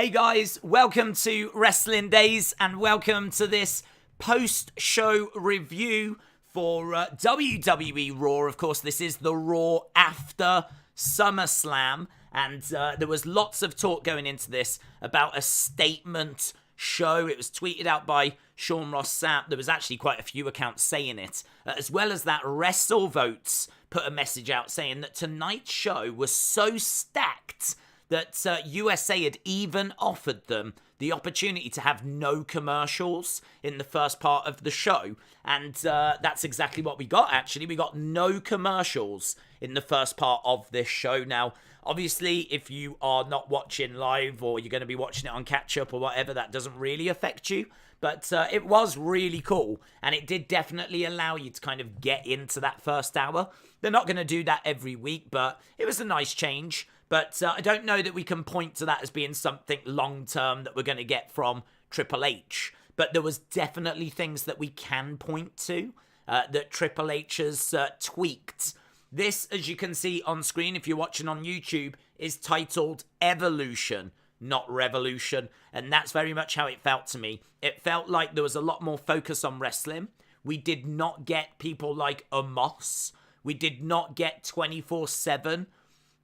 Hey guys, welcome to Wrestling Daze and welcome to this post-show review for WWE Raw. Of course, this is the Raw after SummerSlam, and there was lots of talk going into this about a statement show. It was tweeted out by Sean Ross Sapp. There was actually quite a few accounts saying it, as well as that WrestleVotes put a message out saying that tonight's show was so stacked that USA had even offered them the opportunity to have no commercials in the first part of the show. And that's exactly what we got, actually. We got no commercials in the first part of this show. Now, obviously, if you are not watching live or you're going to be watching it on catch-up or whatever, that doesn't really affect you. But it was really cool, and it did definitely allow you to kind of get into that first hour. They're not going to do that every week, but it was a nice change. But I don't know that we can point to that as being something long-term that we're going to get from Triple H. But there was definitely things that we can point to that Triple H has tweaked. This, as you can see on screen, if you're watching on YouTube, is titled Evolution, not Revolution. And that's very much how it felt to me. It felt like there was a lot more focus on wrestling. We did not get people like Omos. We did not get 24/7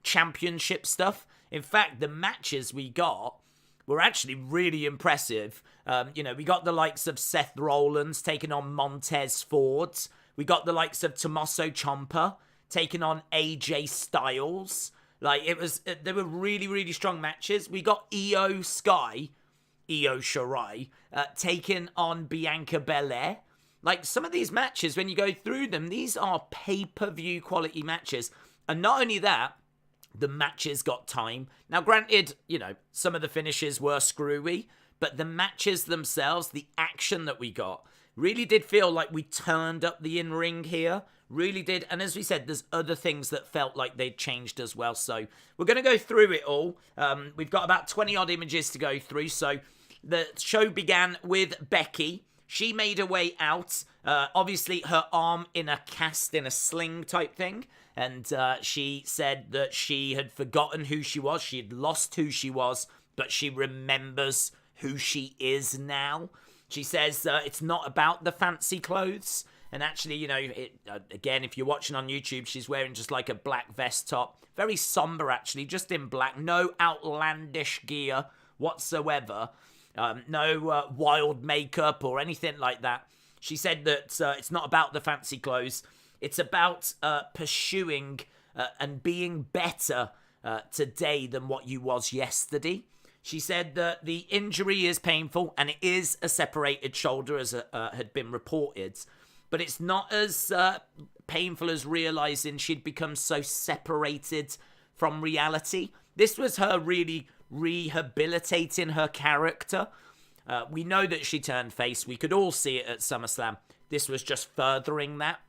championship stuff. In fact, the matches we got were actually really impressive. We got the likes of Seth Rollins taking on Montez Ford. We got the likes of Tommaso Ciampa taking on AJ Styles. They were really, really strong matches. We got IYO Shirai, taking on Bianca Belair. Like, some of these matches, when you go through them, these are pay-per-view quality matches. And not only that, the matches got time. Now, granted, some of the finishes were screwy, but the matches themselves, the action that we got, really did feel like we turned up the in-ring here. Really did. And as we said, there's other things that felt like they'd changed as well. So we're going to go through it all. We've got about 20-odd images to go through. So the show began with Becky. She made her way out. Obviously, her arm in a cast, in a sling type thing. And she said that she had forgotten who she was. She had lost who she was, but she remembers who she is now. She says it's not about the fancy clothes. And actually, again, if you're watching on YouTube, she's wearing just like a black vest top. Very somber, actually, just in black. No outlandish gear whatsoever. No wild makeup or anything like that. She said that it's not about the fancy clothes. It's about pursuing and being better today than what you was yesterday. She said that the injury is painful and it is a separated shoulder, as had been reported. But it's not as painful as realizing she'd become so separated from reality. This was her really rehabilitating her character. We know that she turned face. We could all see it at SummerSlam. This was just furthering that.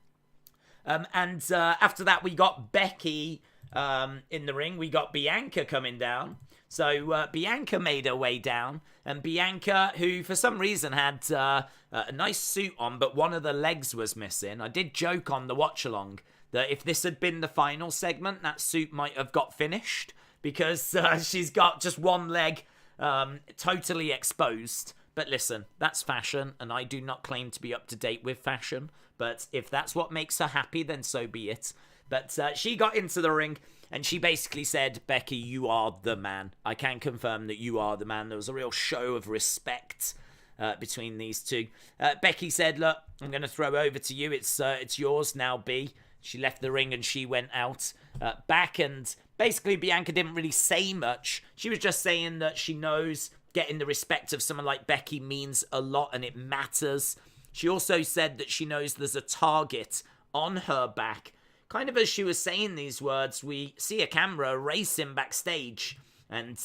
And after that, we got Becky in the ring. We got Bianca coming down. So Bianca made her way down. And Bianca, who for some reason had a nice suit on, but one of the legs was missing. I did joke on the watch-along that if this had been the final segment, that suit might have got finished. Because she's got just one leg totally exposed. But listen, that's fashion, and I do not claim to be up to date with fashion. But if that's what makes her happy, then so be it. But she got into the ring, and she basically said, Becky, you are the man. I can confirm that you are the man. There was a real show of respect between these two. Becky said, look, I'm going to throw over to you. It's yours now, B. She left the ring, and she went out back, and basically Bianca didn't really say much. She was just saying that she knows getting the respect of someone like Becky means a lot, and it matters. She also said that she knows there's a target on her back. Kind of as she was saying these words, we see a camera racing backstage, and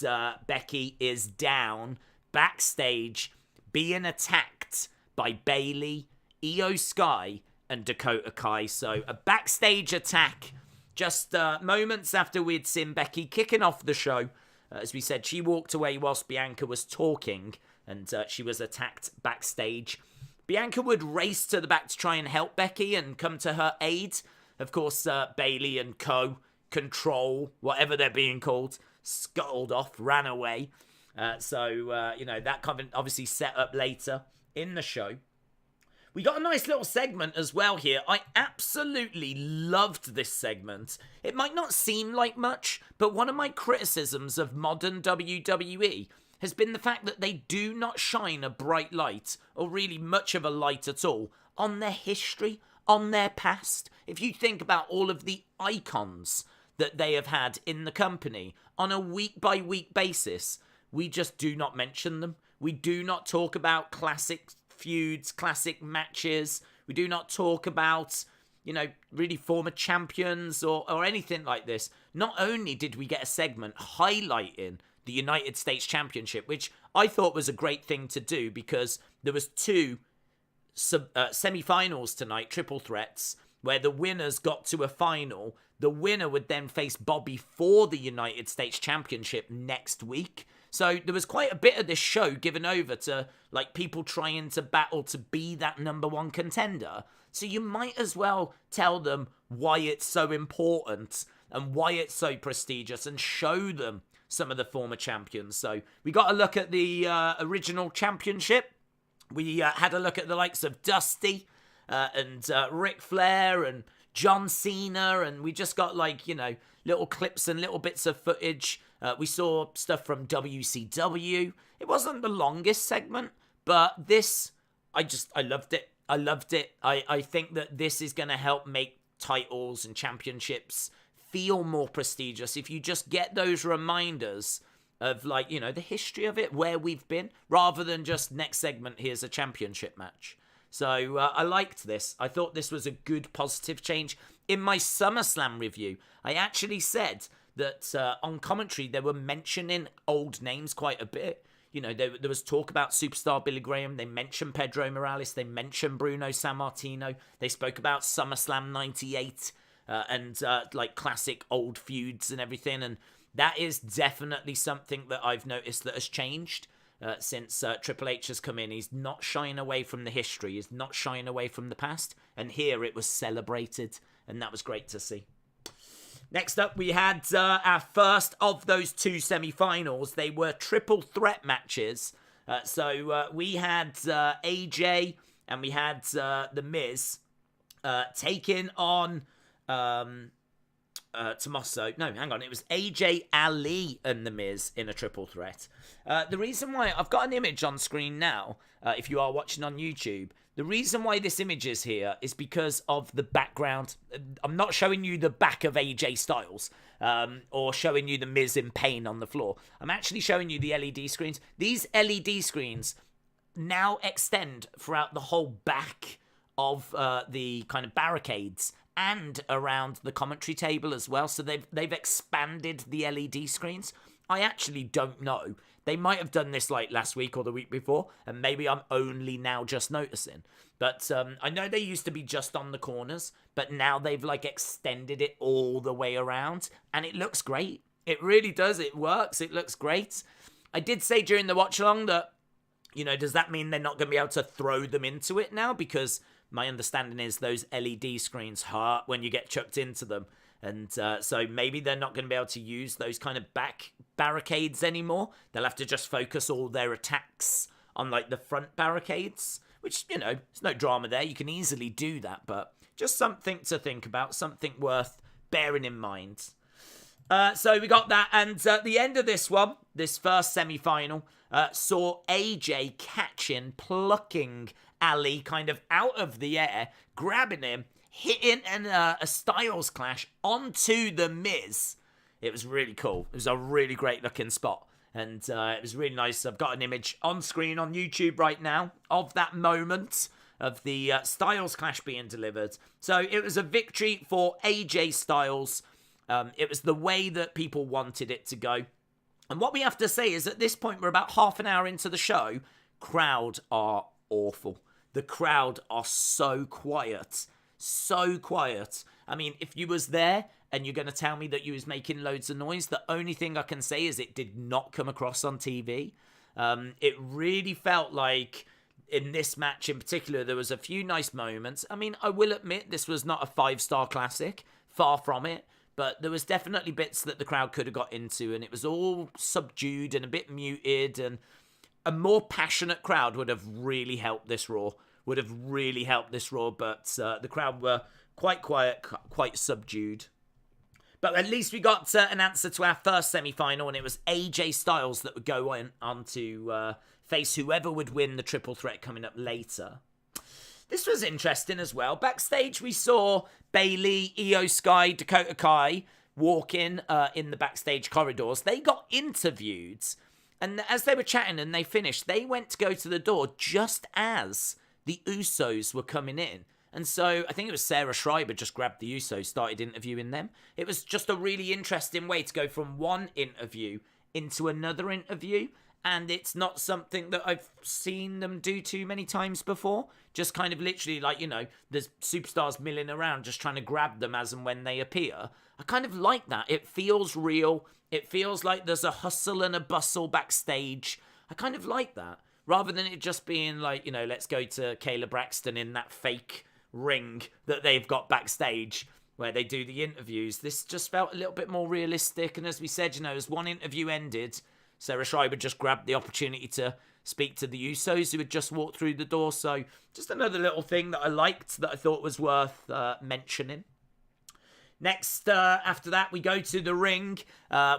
Becky is down backstage being attacked by Bayley, Iyo Sky, and Dakota Kai. So a backstage attack just moments after we'd seen Becky kicking off the show. As we said, she walked away whilst Bianca was talking, and she was attacked backstage. Bianca would race to the back to try and help Becky and come to her aid. Of course, Bayley and Control, whatever they're being called, scuttled off, ran away. That kind of obviously set up later in the show. We got a nice little segment as well here. I absolutely loved this segment. It might not seem like much, but one of my criticisms of modern WWE has been the fact that they do not shine a bright light, or really much of a light at all, on their history, on their past. If you think about all of the icons that they have had in the company on a week-by-week basis, we just do not mention them. We do not talk about classic feuds, classic matches. We do not talk about, really former champions or anything like this. Not only did we get a segment highlighting the United States Championship, which I thought was a great thing to do because there was two semi-finals tonight, triple threats, where the winners got to a final. The winner would then face Bobby for the United States Championship next week. So there was quite a bit of this show given over to people trying to battle to be that number one contender. So you might as well tell them why it's so important and why it's so prestigious and show them some of the former champions. So we got a look at the original championship. We had a look at the likes of Dusty and Ric Flair and John Cena, and we just got little clips and little bits of footage. We saw stuff from WCW. It wasn't the longest segment, but this, I loved it. I loved it. I think that this is going to help make titles and championships feel more prestigious if you just get those reminders of the history of it, where we've been, rather than just next segment, here's a championship match. So I liked this. I thought this was a good positive change. In my SummerSlam review, I actually said that on commentary they were mentioning old names quite a bit. There was talk about Superstar Billy Graham. They mentioned Pedro Morales. They mentioned Bruno Sammartino. They spoke about SummerSlam 98 and classic old feuds and everything. And that is definitely something that I've noticed that has changed since Triple H has come in. He's not shying away from the history. He's not shying away from the past. And here it was celebrated. And that was great to see. Next up, we had our first of those two semi-finals. They were triple threat matches. So we had AJ and we had The Miz taking on Tommaso. No, hang on. It was AJ, Ali, and The Miz in a triple threat. The reason why I've got an image on screen now, if you are watching on YouTube, the reason why this image is here is because of the background. I'm not showing you the back of AJ Styles or showing you The Miz in pain on the floor. I'm actually showing you the LED screens. These LED screens now extend throughout the whole back of the kind of barricades and around the commentary table as well. So they've expanded the LED screens. I actually don't know. They might have done this last week or the week before, and maybe I'm only now just noticing. But I know they used to be just on the corners, but now they've extended it all the way around, and it looks great. It really does. It works. It looks great. I did say during the watch along that, does that mean they're not going to be able to throw them into it now? Because my understanding is those LED screens hurt when you get chucked into them. And so maybe they're not going to be able to use those kind of back barricades anymore. They'll have to just focus all their attacks on the front barricades, which, there's no drama there. You can easily do that, but just something to think about, something worth bearing in mind. So we got that, and at the end of this one, this first semi-final, saw AJ plucking Ali kind of out of the air, grabbing him, hitting a Styles Clash onto The Miz. It was really cool. It was a really great looking spot. And it was really nice. I've got an image on screen on YouTube right now of that moment of the Styles Clash being delivered. So it was a victory for AJ Styles. It was the way that people wanted it to go. And what we have to say is at this point, we're about half an hour into the show. Crowd are awful. The crowd are so quiet. So quiet. I mean, if you was there and you're going to tell me that you was making loads of noise, the only thing I can say is it did not come across on TV. It really felt like in this match in particular, there was a few nice moments. I mean, I will admit this was not a 5-star classic. Far from it. but there was definitely bits that the crowd could have got into, and it was all subdued and a bit muted, and a more passionate crowd would have really helped this Raw. But the crowd were quite quiet, quite subdued. But at least we got an answer to our first semi-final, and it was AJ Styles that would go on to face whoever would win the triple threat coming up later. This was interesting as well. Backstage, we saw Bayley, Iyo Sky, Dakota Kai walk in the backstage corridors. They got interviewed, and as they were chatting and they finished, they went to go to the door just as the Usos were coming in. And so I think it was Sarah Schreiber just grabbed the Usos, started interviewing them. It was just a really interesting way to go from one interview into another interview. And it's not something that I've seen them do too many times before. Just kind of literally like, there's superstars milling around just trying to grab them as and when they appear. I kind of like that. It feels real. It feels like there's a hustle and a bustle backstage. I kind of like that. Rather than it just being like, let's go to Kayla Braxton in that fake ring that they've got backstage where they do the interviews. This just felt a little bit more realistic. And as we said, as one interview ended, Sarah Schreiber just grabbed the opportunity to speak to the Usos who had just walked through the door. So just another little thing that I liked that I thought was worth mentioning. Next, after that, we go to the ring.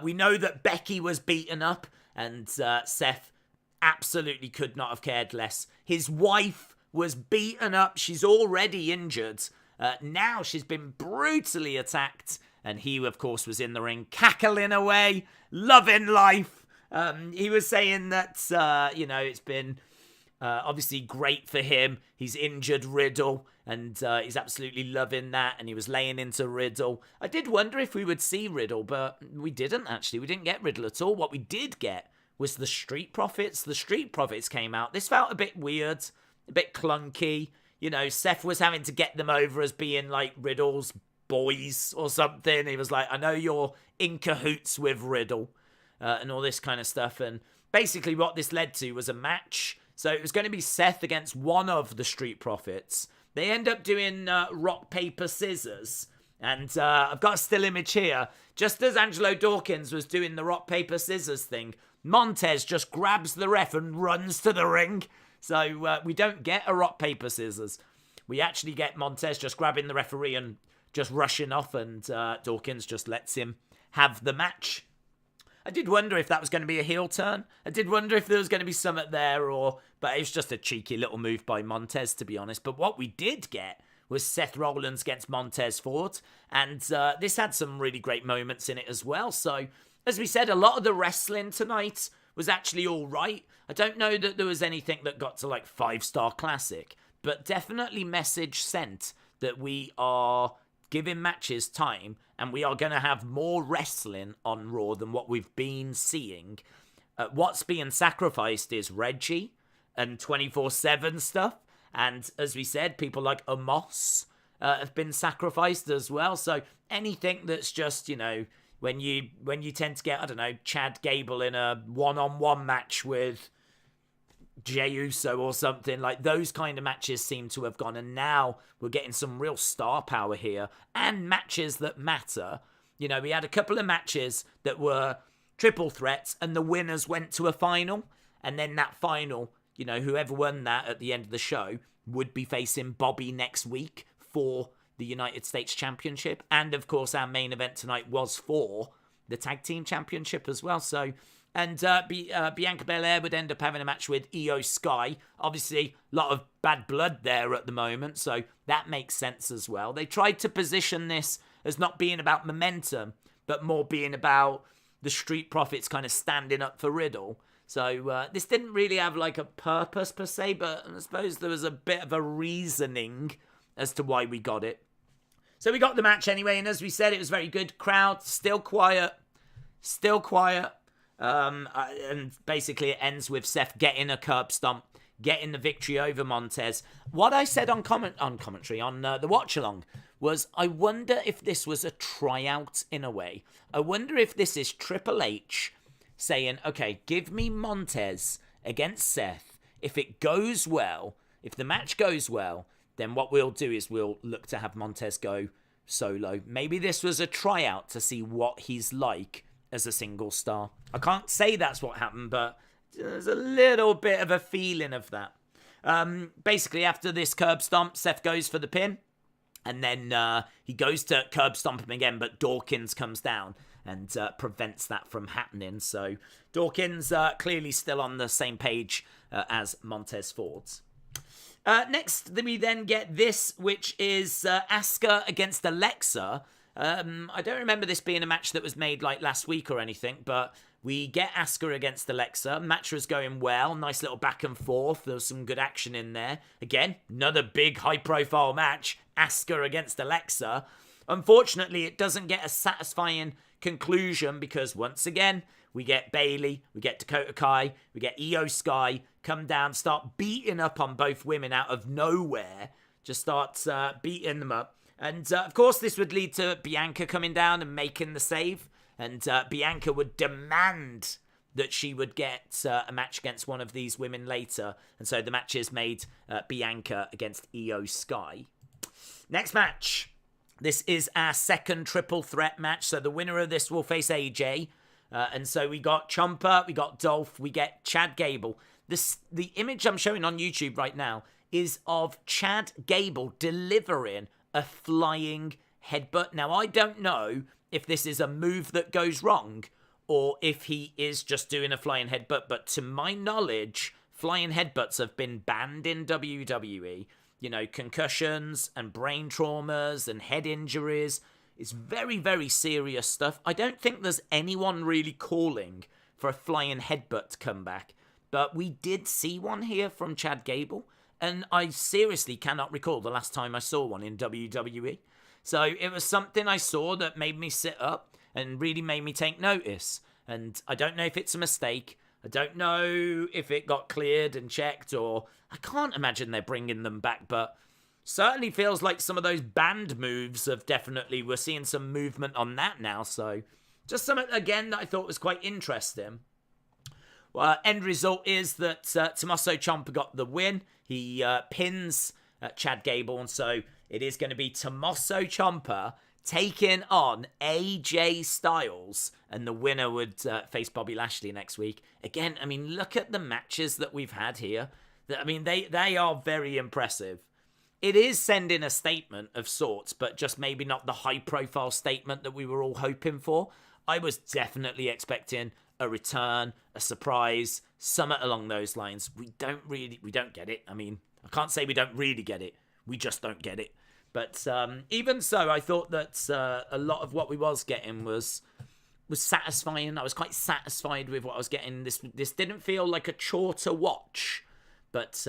We know that Becky was beaten up, and Seth absolutely could not have cared less. His wife was beaten up. She's already injured. Now she's been brutally attacked. And he, of course, was in the ring cackling away, loving life. He was saying that, it's been obviously great for him. He's injured Riddle, and he's absolutely loving that. And he was laying into Riddle. I did wonder if we would see Riddle, but we didn't, actually. We didn't get Riddle at all. What we did get was the Street Profits. The Street Profits came out. This felt a bit weird, a bit clunky. Seth was having to get them over as being like Riddle's boys or something. He was like, I know you're in cahoots with Riddle and all this kind of stuff. And basically what this led to was a match. So it was going to be Seth against one of the Street Profits. They end up doing rock, paper, scissors. And I've got a still image here. Just as Angelo Dawkins was doing the rock, paper, scissors thing, Montez just grabs the ref and runs to the ring. So we don't get a rock, paper, scissors. We actually get Montez just grabbing the referee and just rushing off, and Dawkins just lets him have the match. I did wonder if that was going to be a heel turn. I did wonder if there was going to be something there, but it was just a cheeky little move by Montez, to be honest. But what we did get was Seth Rollins against Montez Ford, and this had some really great moments in it as well. So, as we said, a lot of the wrestling tonight was actually all right. I don't know that there was anything that got to like 5-star classic, but definitely message sent that we are giving matches time, and we are going to have more wrestling on Raw than what we've been seeing. What's being sacrificed is Reggie and 24/7 stuff, and as we said, people like Omos have been sacrificed as well. So anything that's just, when you tend to get, Chad Gable in a one-on-one match with Jey Uso or something, like those kind of matches seem to have gone, and now we're getting some real star power here and matches that matter. We had a couple of matches that were triple threats and the winners went to a final, and then that final, whoever won that at the end of the show would be facing Bobby next week for the United States Championship. And of course our main event tonight was for the Tag Team Championship as well. So, and Bianca Belair would end up having a match with Iyo Sky. Obviously, a lot of bad blood there at the moment, so that makes sense as well. They tried to position this as not being about momentum, but more being about the Street Profits kind of standing up for Riddle. So this didn't really have like a purpose per se, but I suppose there was a bit of a reasoning as to why we got it. So we got the match anyway, and as we said, it was very good. Crowd still quiet. And basically it ends with Seth getting a curb stomp, getting the victory over Montez. What I said on commentary, on the watch-along, was I wonder if this was a tryout in a way. I wonder if this is Triple H saying, okay, give me Montez against Seth. If it goes well, if the match goes well, then what we'll do is we'll look to have Montez go solo. Maybe this was a tryout to see what he's like as a single star. I can't say that's what happened, but there's a little bit of a feeling of that. Basically, after this curb stomp, Seth goes for the pin. And then he goes to curb stomp him again, but Dawkins comes down and prevents that from happening. So Dawkins clearly still on the same page as Montez Ford's. Next, we then get this, which is Asuka against Alexa. I don't remember this being a match that was made like last week or anything, but we get Asuka against Alexa. Match was going well. Nice little back and forth. There was some good action in there. Again, another big high-profile match. Asuka against Alexa. Unfortunately, it doesn't get a satisfying conclusion because, once again, we get Bayley, we get Dakota Kai, we get Iyo Sky come down, start beating up on both women out of nowhere. Just starts beating them up. And, of course, this would lead to Bianca coming down and making the save. And Bianca would demand that she would get a match against one of these women later. And so the match is made Bianca against Iyo Sky. Next match. This is our second triple threat match. So the winner of this will face AJ. And so we got Ciampa, we got Dolph, we get Chad Gable. The image I'm showing on YouTube right now is of Chad Gable delivering a flying headbutt. Now, I don't know if this is a move that goes wrong or if he is just doing a flying headbutt. But to my knowledge, flying headbutts have been banned in WWE. You know, concussions and brain traumas and head injuries. It's very, very serious stuff. I don't think there's anyone really calling for a flying headbutt to come back. But we did see one here from Chad Gable. And I seriously cannot recall the last time I saw one in WWE. So it was something I saw that made me sit up and really made me take notice. And I don't know if it's a mistake. I don't know if it got cleared and checked, or I can't imagine they're bringing them back. But certainly feels like some of those banned moves have definitely, we're seeing some movement on that now. So just something, again, that I thought was quite interesting. Well, end result is that Tommaso Ciampa got the win. He pins Chad Gable, and so it is going to be Tommaso Ciampa taking on AJ Styles, and the winner would face Bobby Lashley next week. Again, I mean, look at the matches that we've had here. I mean, they are very impressive. It is sending a statement of sorts, but just maybe not the high-profile statement that we were all hoping for. I was definitely expecting a return, a surprise, something along those lines. We don't get it. I mean, I can't say we don't really get it. We just don't get it. But even so, I thought that a lot of what we was getting was satisfying. I was quite satisfied with what I was getting. This didn't feel like a chore to watch, but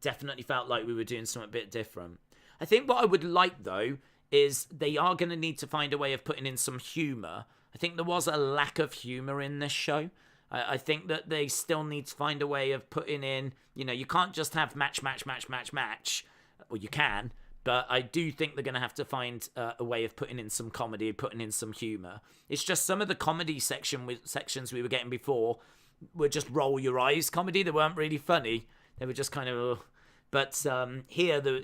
definitely felt like we were doing something a bit different. I think what I would like, though, is they are going to need to find a way of putting in some humour. I think there was a lack of humour in this show. I think that they still need to find a way of putting in, you know, you can't just have match. Well, you can, but I do think they're going to have to find a way of putting in some comedy, putting in some humour. It's just some of the comedy sections we were getting before were just roll your eyes comedy. They weren't really funny. They were just kind of... But here, there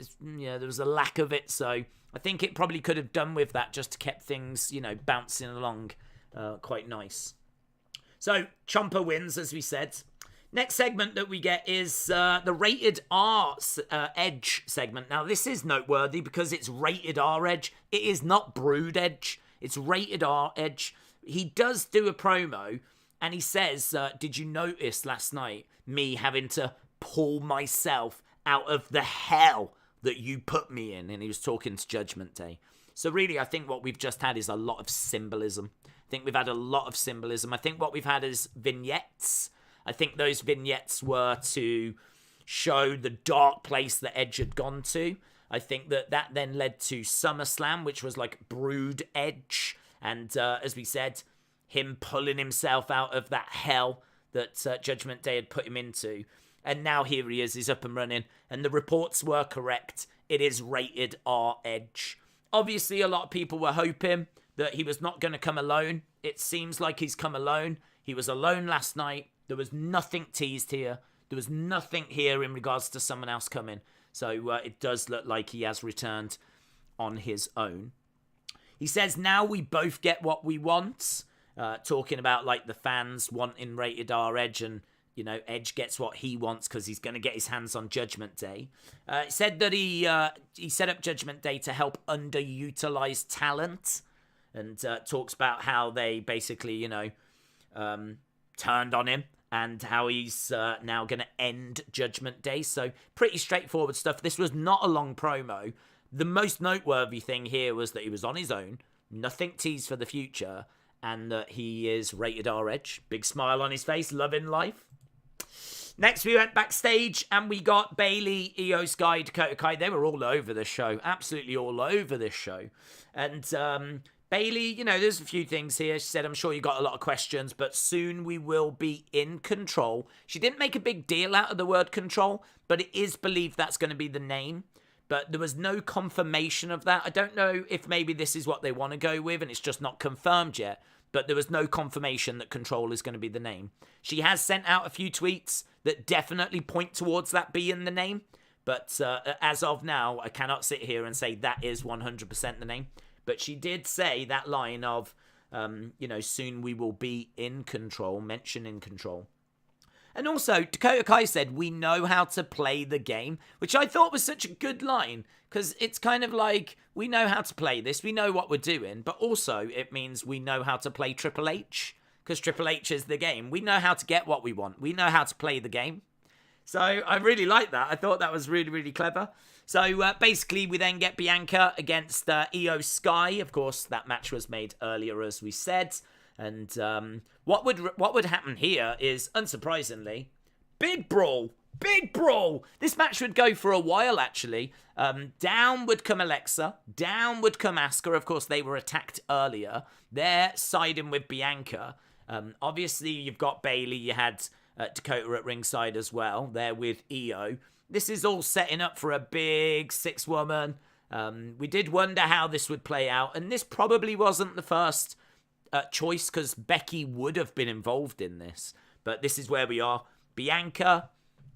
was a lack of it, so I think it probably could have done with that, just to keep things, you know, bouncing along quite nice. So, Ciampa wins, as we said. Next segment that we get is the Rated R Edge segment. Now, this is noteworthy because it's Rated R Edge. It is not Brood Edge. It's Rated R Edge. He does do a promo, and he says, did you notice last night me having to pull myself out of the hell that you put me in? And he was talking to Judgment Day. So really, I think what we've just had is a lot of symbolism. I think we've had a lot of symbolism. I think what we've had is vignettes. I think those vignettes were to show the dark place that Edge had gone to. I think that then led to SummerSlam, which was like Brood Edge. And as we said, him pulling himself out of that hell that Judgment Day had put him into. And now here he is, he's up and running. And the reports were correct. It is Rated R Edge. Obviously, a lot of people were hoping that he was not going to come alone. It seems like he's come alone. He was alone last night. There was nothing teased here. There was nothing here in regards to someone else coming. So it does look like he has returned on his own. He says, now we both get what we want. Talking about like the fans wanting Rated R Edge, and Edge gets what he wants because he's going to get his hands on Judgment Day. Said that he set up Judgment Day to help underutilized talent, and talks about how they basically turned on him and how he's now going to end Judgment Day. So pretty straightforward stuff. This was not a long promo. The most noteworthy thing here was that he was on his own, nothing teased for the future, and that he is Rated R Edge. Big smile on his face, loving life. Next, we went backstage, and we got Bayley, Iyo Sky, Dakota Kai. They were all over the show, absolutely all over this show. And Bayley, there's a few things here. She said, I'm sure you got a lot of questions, but soon we will be in control. She didn't make a big deal out of the word control, but it is believed that's going to be the name. But there was no confirmation of that. I don't know if maybe this is what they want to go with, and it's just not confirmed yet. But there was no confirmation that Control is going to be the name. She has sent out a few tweets that definitely point towards that being the name. But as of now, I cannot sit here and say that is 100% the name. But she did say that line of, soon we will be in control, mentioning Control. And also, Dakota Kai said, we know how to play the game, which I thought was such a good line, because it's kind of like, we know how to play this, we know what we're doing, but also it means we know how to play Triple H, because Triple H is the game. We know how to get what we want. We know how to play the game. So I really like that. I thought that was really, really clever. So basically, we then get Bianca against Iyo Sky. Of course, that match was made earlier, as we said. And what would happen here is, unsurprisingly, big brawl. Big brawl. This match would go for a while, actually. Down would come Alexa. Down would come Asuka. Of course, they were attacked earlier. They're siding with Bianca. Obviously, you've got Bayley. You had Dakota at ringside as well. They're with Iyo. This is all setting up for a big six-woman. We did wonder how this would play out. And this probably wasn't the first choice, because Becky would have been involved in this. But this is where we are. Bianca,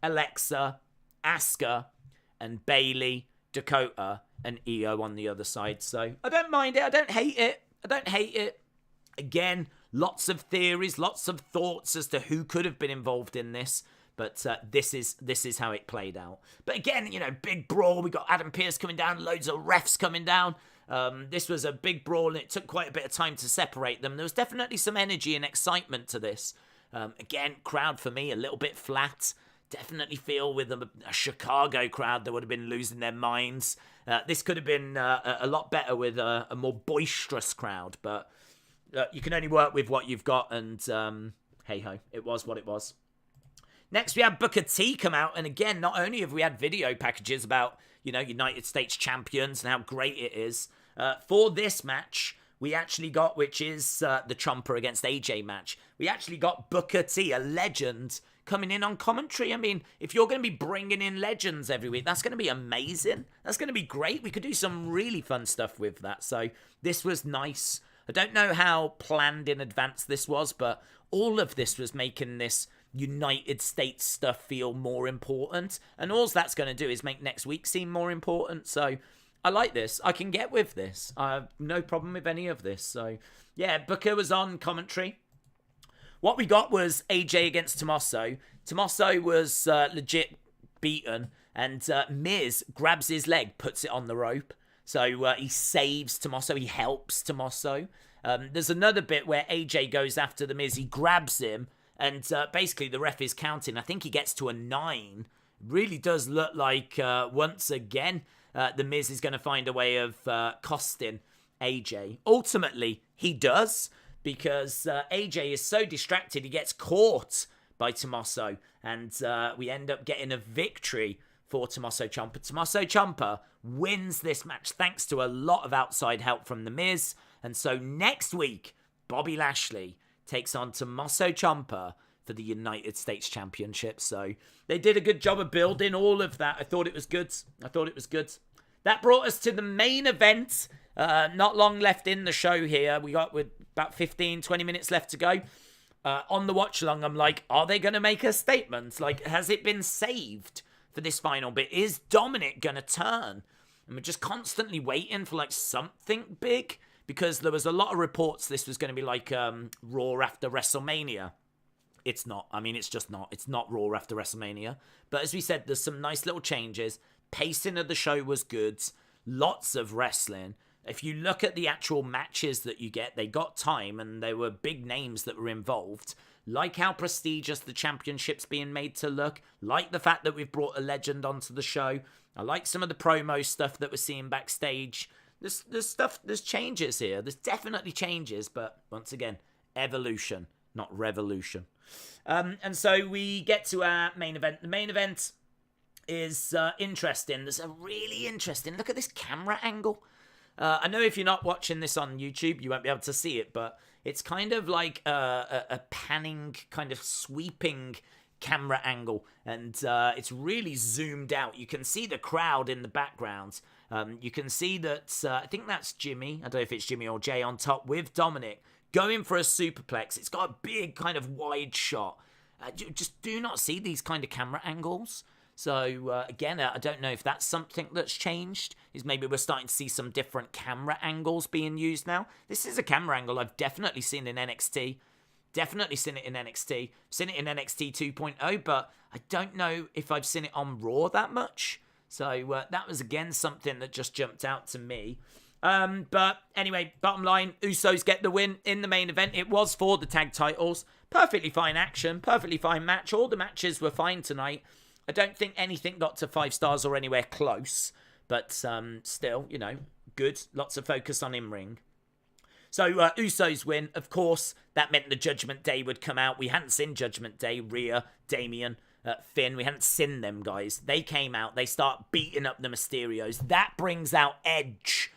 Alexa, Asuka, and Bayley, Dakota, and Iyo on the other side. So I don't mind it. I don't hate it. Again, lots of theories, lots of thoughts as to who could have been involved in this. But this is how it played out. But again, big brawl. We got Adam Pearce coming down, loads of refs coming down. This was a big brawl, and it took quite a bit of time to separate them. There was definitely some energy and excitement to this. Again, crowd for me, a little bit flat. Definitely feel with a Chicago crowd that would have been losing their minds. This could have been a lot better with a more boisterous crowd. But you can only work with what you've got, and hey-ho, it was what it was. Next, we had Booker T come out, and again, not only have we had video packages about, United States champions and how great it is, for this match, we actually got, which is the Ciampa against AJ match, we actually got Booker T, a legend, coming in on commentary. I mean, if you're going to be bringing in legends every week, that's going to be amazing. That's going to be great. We could do some really fun stuff with that. So this was nice. I don't know how planned in advance this was, but all of this was making this United States stuff feel more important, and all that's going to do is make next week seem more important. So I like this. I can get with this. I have no problem with any of this. So yeah, Booker was on commentary. What we got was AJ against Tommaso. Tommaso was legit beaten, and Miz grabs his leg, puts it on the rope. So he saves Tommaso. He helps Tommaso. There's another bit where AJ goes after the Miz. He grabs him, and basically the ref is counting. I think he gets to a 9. Really does look like once again the Miz is going to find a way of costing AJ. Ultimately, he does, because AJ is so distracted he gets caught by Tommaso, and we end up getting a victory for Tommaso Ciampa. Tommaso Ciampa wins this match thanks to a lot of outside help from The Miz. And so next week, Bobby Lashley takes on Tommaso Ciampa for the United States Championship. So they did a good job of building all of that. I thought it was good. That brought us to the main event. Not long left in the show here. We got with about 15, 20 minutes left to go. On the watch along, I'm like, are they going to make a statement? Like, has it been saved for this final bit? Is Dominik going to turn? And we're just constantly waiting for like something big, because there was a lot of reports this was going to be like Raw after WrestleMania. It's not. I mean, it's just not. It's not Raw after WrestleMania. But as we said, there's some nice little changes. Pacing of the show was good. Lots of wrestling. If you look at the actual matches that you get, they got time and there were big names that were involved. Like how prestigious the championship's being made to look. Like the fact that we've brought a legend onto the show. I like some of the promo stuff that we're seeing backstage. There's changes here. There's definitely changes, but once again, evolution, not revolution. And so we get to our main event. The main event is interesting. There's a really interesting, look at this camera angle. I know if you're not watching this on YouTube, you won't be able to see it, but it's kind of like a panning, kind of sweeping camera angle, and it's really zoomed out. You can see the crowd in the background. You can see that, I think that's Jimmy, I don't know if it's Jimmy or Jay on top with Dominik, going for a superplex. It's got a big kind of wide shot. Just do not see these kind of camera angles. So, again, I don't know if that's something that's changed. Is maybe we're starting to see some different camera angles being used now. This is a camera angle I've definitely seen in NXT. Definitely seen it in NXT. Seen it in NXT 2.0, but I don't know if I've seen it on Raw that much. So, that was, again, something that just jumped out to me. But anyway, bottom line, Usos get the win in the main event. It was for the tag titles. Perfectly fine action, perfectly fine match. All the matches were fine tonight. I don't think anything got to 5 stars or anywhere close, but still, you know, good. Lots of focus on in-ring. So Usos win. Of course, that meant the Judgement Day would come out. We hadn't seen Judgement Day. Rhea, Damian, Finn. We hadn't seen them, guys. They came out. They start beating up the Mysterios. That brings out Edge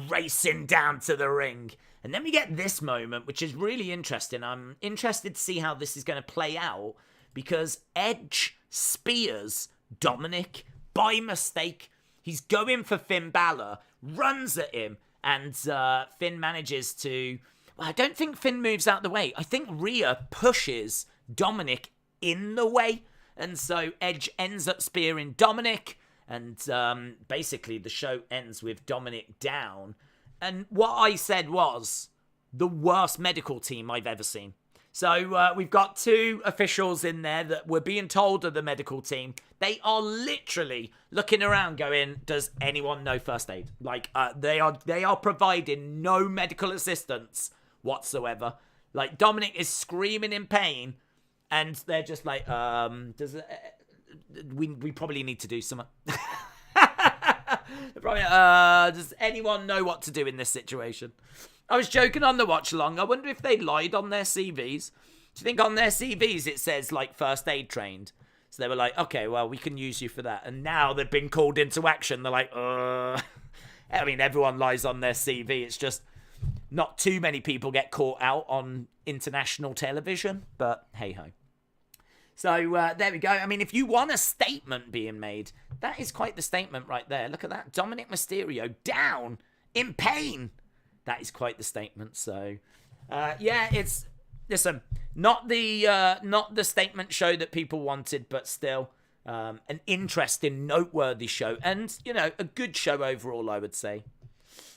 racing down to the ring. And then we get this moment, which is really interesting. I'm interested to see how this is going to play out, because Edge spears Dominik by mistake. He's going for Finn Balor, runs at him, and Finn manages to... Well, I don't think Finn moves out the way. I think Rhea pushes Dominik in the way, and so Edge ends up spearing Dominik, and basically the show ends with Dominik down. And what I said was the worst medical team I've ever seen. So we've got 2 officials in there that were being told of the medical team. They are literally looking around going, does anyone know first aid? Like, they are providing no medical assistance whatsoever. Like, Dominik is screaming in pain, and they're just like, we probably need to do something. Probably, does anyone know what to do in this situation? I was joking on the watch along. I wonder if they lied on their CVs. Do you think on their CVs it says, like, first aid trained? So they were like, okay, well, we can use you for that. And now they've been called into action. They're like, I mean, everyone lies on their CV. It's just not too many people get caught out on international television. But hey-ho. So there we go. I mean, if you want a statement being made, that is quite the statement right there. Look at that. Dominik Mysterio down in pain. That is quite the statement. So, yeah, it's, listen, not the statement show that people wanted, but still an interesting, noteworthy show. And, you know, a good show overall, I would say.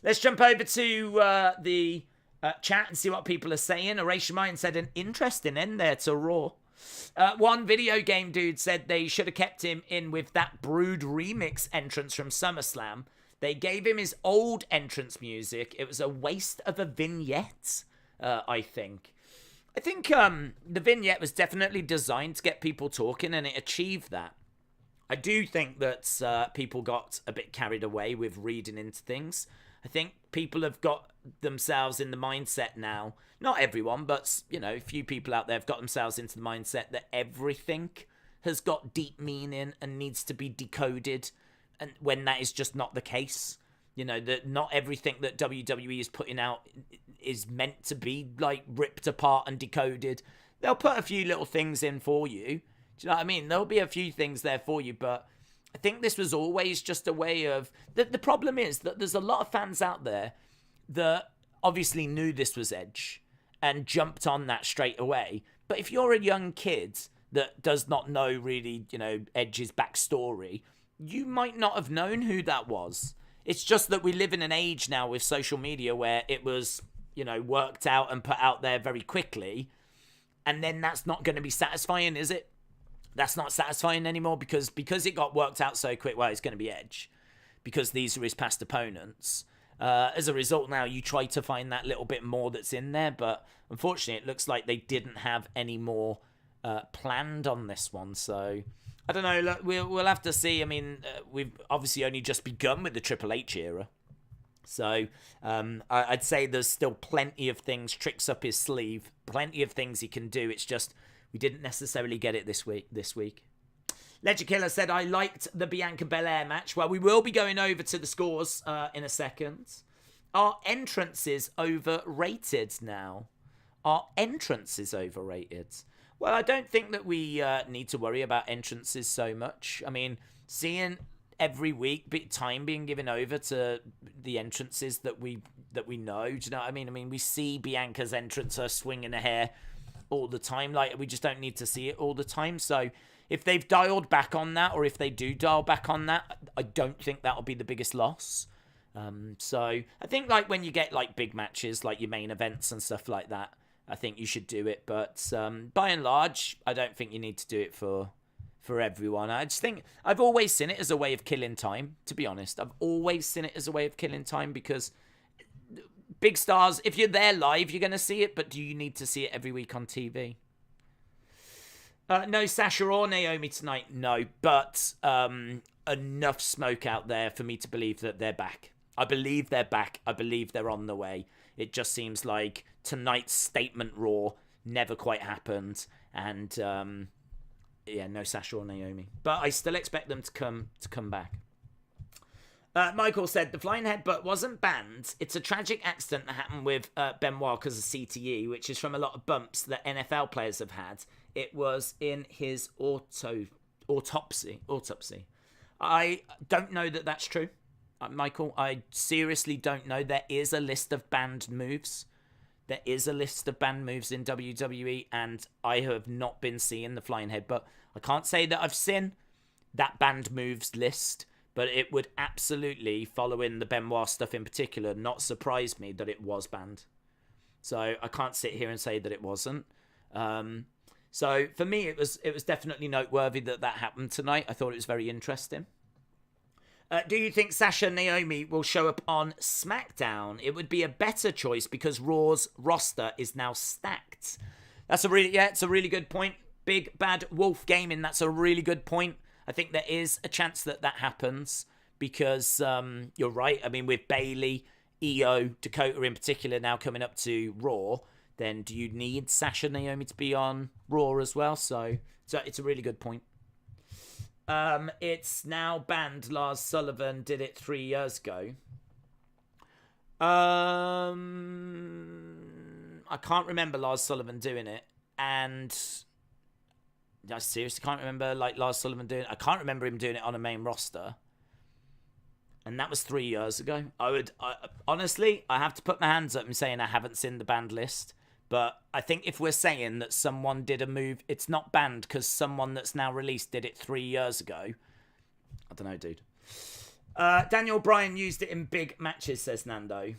Let's jump over to the chat and see what people are saying. Erasure Mind said an interesting end there to Raw. One video game dude said they should have kept him in with that Brood remix entrance from SummerSlam. They gave him his old entrance music. It was a waste of a vignette, I think. I think the vignette was definitely designed to get people talking, and it achieved that. I do think that people got a bit carried away with reading into things. I think people have got themselves in the mindset now. Not everyone, but, you know, a few people out there have got themselves into the mindset that everything has got deep meaning and needs to be decoded. And when that is just not the case, you know, that not everything that WWE is putting out is meant to be, like, ripped apart and decoded. They'll put a few little things in for you. Do you know what I mean? There'll be a few things there for you, but I think this was always just a way of... The problem is that there's a lot of fans out there that obviously knew this was Edge and jumped on that straight away. But if you're a young kid that does not know really, you know, Edge's backstory, you might not have known who that was. It's just that we live in an age now with social media where it was, worked out and put out there very quickly. And then that's not going to be satisfying, is it? That's not satisfying anymore because it got worked out so quick. Well, it's going to be Edge because these are his past opponents. As a result, now you try to find that little bit more that's in there. But unfortunately, it looks like they didn't have any more planned on this one. So I don't know. Look, we'll have to see. I mean, we've obviously only just begun with the Triple H era. So I'd say there's still plenty of things, tricks up his sleeve, plenty of things he can do. It's just we didn't necessarily get it this week. Ledger Killer said, I liked the Bianca Belair match. Well, we will be going over to the scores in a second. Are entrances overrated now? Are entrances overrated? Well, I don't think that we need to worry about entrances so much. I mean, seeing every week time being given over to the entrances that we know. Do you know what I mean? I mean, we see Bianca's entrance, her swinging her hair all the time. Like, we just don't need to see it all the time. So if they've dialed back on that, or if they do dial back on that, I don't think that'll be the biggest loss. So I think like when you get like big matches, like your main events and stuff like that, I think you should do it. But by and large, I don't think you need to do it for everyone. I just think I've always seen it as a way of killing time, to be honest. I've always seen it as a way of killing time because big stars, if you're there live, you're going to see it, but do you need to see it every week on TV? No Sasha or Naomi tonight, no, but enough smoke out there for me to believe that they're back. I believe they're back. I believe they're on the way. It just seems like tonight's statement Raw never quite happened, and no Sasha or Naomi. But I still expect them to come back. Michael said, the flying headbutt wasn't banned. It's a tragic accident that happened with Benoit because of CTE, which is from a lot of bumps that NFL players have had. It was in his autopsy. I don't know that that's true, Michael. I seriously don't know. There is a list of banned moves. There is a list of banned moves in WWE, and I have not been seeing the flying headbutt. I can't say that I've seen that banned moves list, but it would absolutely, following the Benoit stuff in particular, not surprise me that it was banned. So I can't sit here and say that it wasn't. So for me, it was definitely noteworthy that happened tonight. I thought it was very interesting. Do you think Sasha and Naomi will show up on SmackDown? It would be a better choice because Raw's roster is now stacked. It's a really good point. Big Bad Wolf Gaming, that's a really good point. I think there is a chance that happens because you're right. I mean, with Bayley, Iyo, Dakota in particular now coming up to Raw, then do you need Sasha and Naomi to be on Raw as well? So it's a really good point. It's now banned. Lars Sullivan did it 3 years ago. I can't remember Lars Sullivan doing it, and I seriously can't remember Lars Sullivan doing it. I can't remember him doing it on a main roster, and that was 3 years ago. Honestly, I have to put my hands up and saying I haven't seen the banned list. But I think if we're saying that someone did a move, it's not banned because someone that's now released did it 3 years ago. I don't know, dude. Daniel Bryan used it in big matches, says Nando.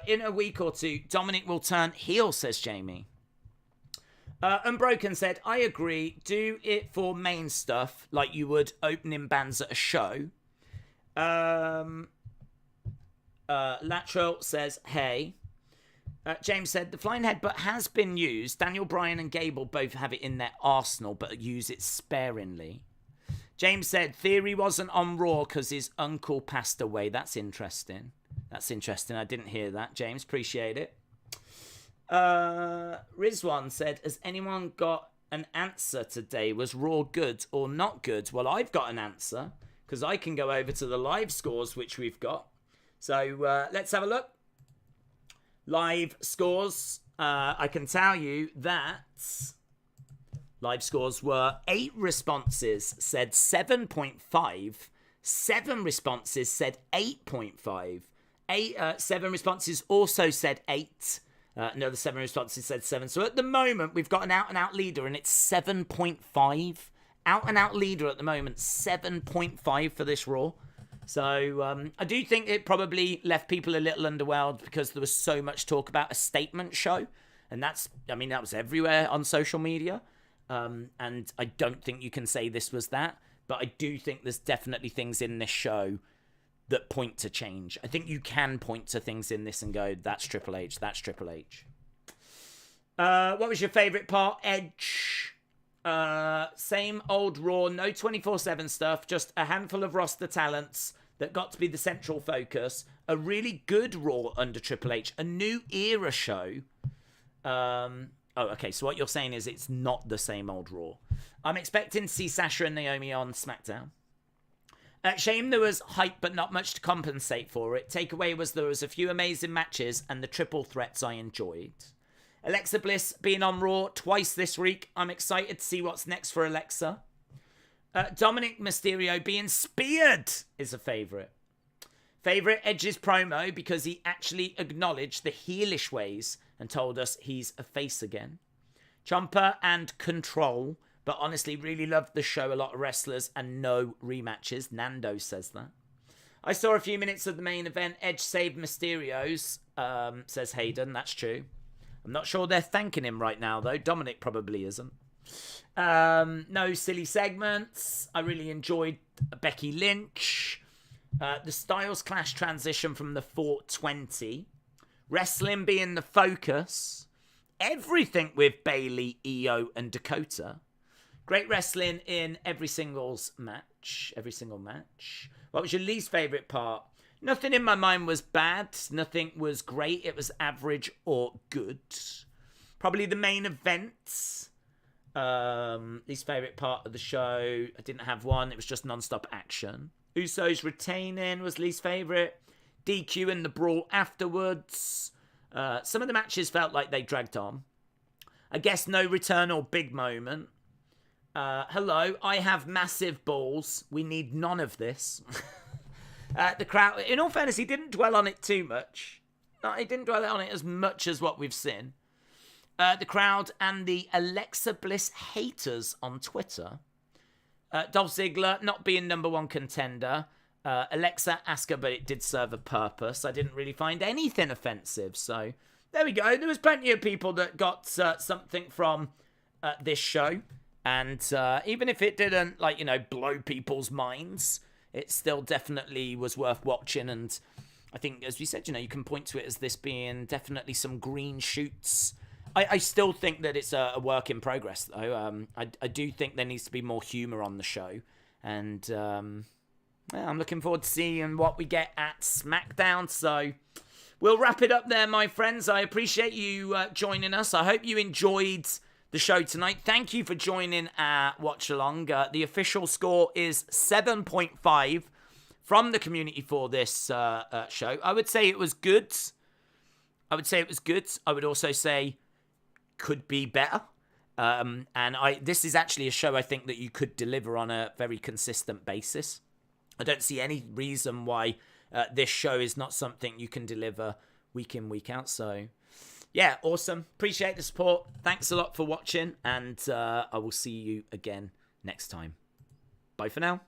In a week or two, Dominik will turn heel, says Jamie. Unbroken said, I agree. Do it for main stuff like you would opening bands at a show. Lateral says, hey. James said, the flying headbutt has been used. Daniel Bryan and Gable both have it in their arsenal, but use it sparingly. James said, Theory wasn't on Raw because his uncle passed away. That's interesting. I didn't hear that, James. Appreciate it. Rizwan said, has anyone got an answer today? Was Raw good or not good? Well, I've got an answer because I can go over to the live scores, which we've got. So let's have a look. Live scores, I can tell you that live scores were 8 responses said 7.5, 7 responses said 8.5, 7 responses also said 8, another 7 responses said 7. So at the moment, we've got an out-and-out leader, and it's 7.5. Out-and-out leader at the moment, 7.5 for this Raw. So I do think it probably left people a little underwhelmed because there was so much talk about a statement show. And that was everywhere on social media. And I don't think you can say this was that. But I do think there's definitely things in this show that point to change. I think you can point to things in this and go, that's Triple H, that's Triple H. What was your favourite part? Edge. Same old Raw, no 24/7 stuff, just a handful of roster talents that got to be the central focus. A really good Raw under Triple H, a new era show. Okay, so what you're saying is it's not the same old Raw. I'm expecting to see Sasha and Naomi on SmackDown. Shame there was hype but not much to compensate for it. Takeaway was there was a few amazing matches and the triple threats I enjoyed. Alexa Bliss being on Raw twice this week. I'm excited to see what's next for Alexa. Dominik Mysterio being speared is a favourite. Favourite Edge's promo because he actually acknowledged the heelish ways and told us he's a face again. Ciampa and Control, but honestly really loved the show. A lot of wrestlers and no rematches. Nando says that. I saw a few minutes of the main event. Edge saved Mysterios, says Hayden. That's true. I'm not sure they're thanking him right now, though. Dominik probably isn't. No silly segments. I really enjoyed Becky Lynch. The Styles Clash transition from the 420. Wrestling being the focus. Everything with Bayley, Iyo, and Dakota. Great wrestling in every single match. What was your least favourite part? Nothing in my mind was bad. Nothing was great. It was average or good. Probably the main events. Least favourite part of the show. I didn't have one. It was just non-stop action. Usos retaining was least favourite. DQ and the Brawl afterwards. Some of the matches felt like they dragged on. I guess no return or big moment. Hello, I have massive balls. We need none of this. The crowd, in all fairness, he didn't dwell on it too much. No, he didn't dwell on it as much as what we've seen. The crowd and the Alexa Bliss haters on Twitter. Dolph Ziggler not being number one contender. Alexa, Asuka, but it did serve a purpose. I didn't really find anything offensive. So there we go. There was plenty of people that got something from this show. And even if it didn't, blow people's minds, it still definitely was worth watching. And I think, as we said, you can point to it as this being definitely some green shoots. I still think that it's a work in progress, though. I do think there needs to be more humour on the show. And I'm looking forward to seeing what we get at SmackDown. So we'll wrap it up there, my friends. I appreciate you joining us. I hope you enjoyed the show tonight. Thank you for joining our watch along. The official score is 7.5 from the community for this show. I would say it was good. I would also say could be better. This is actually a show I think that you could deliver on a very consistent basis. I don't see any reason why this show is not something you can deliver week in, week out. So yeah, awesome. Appreciate the support. Thanks a lot for watching, and I will see you again next time. Bye for now.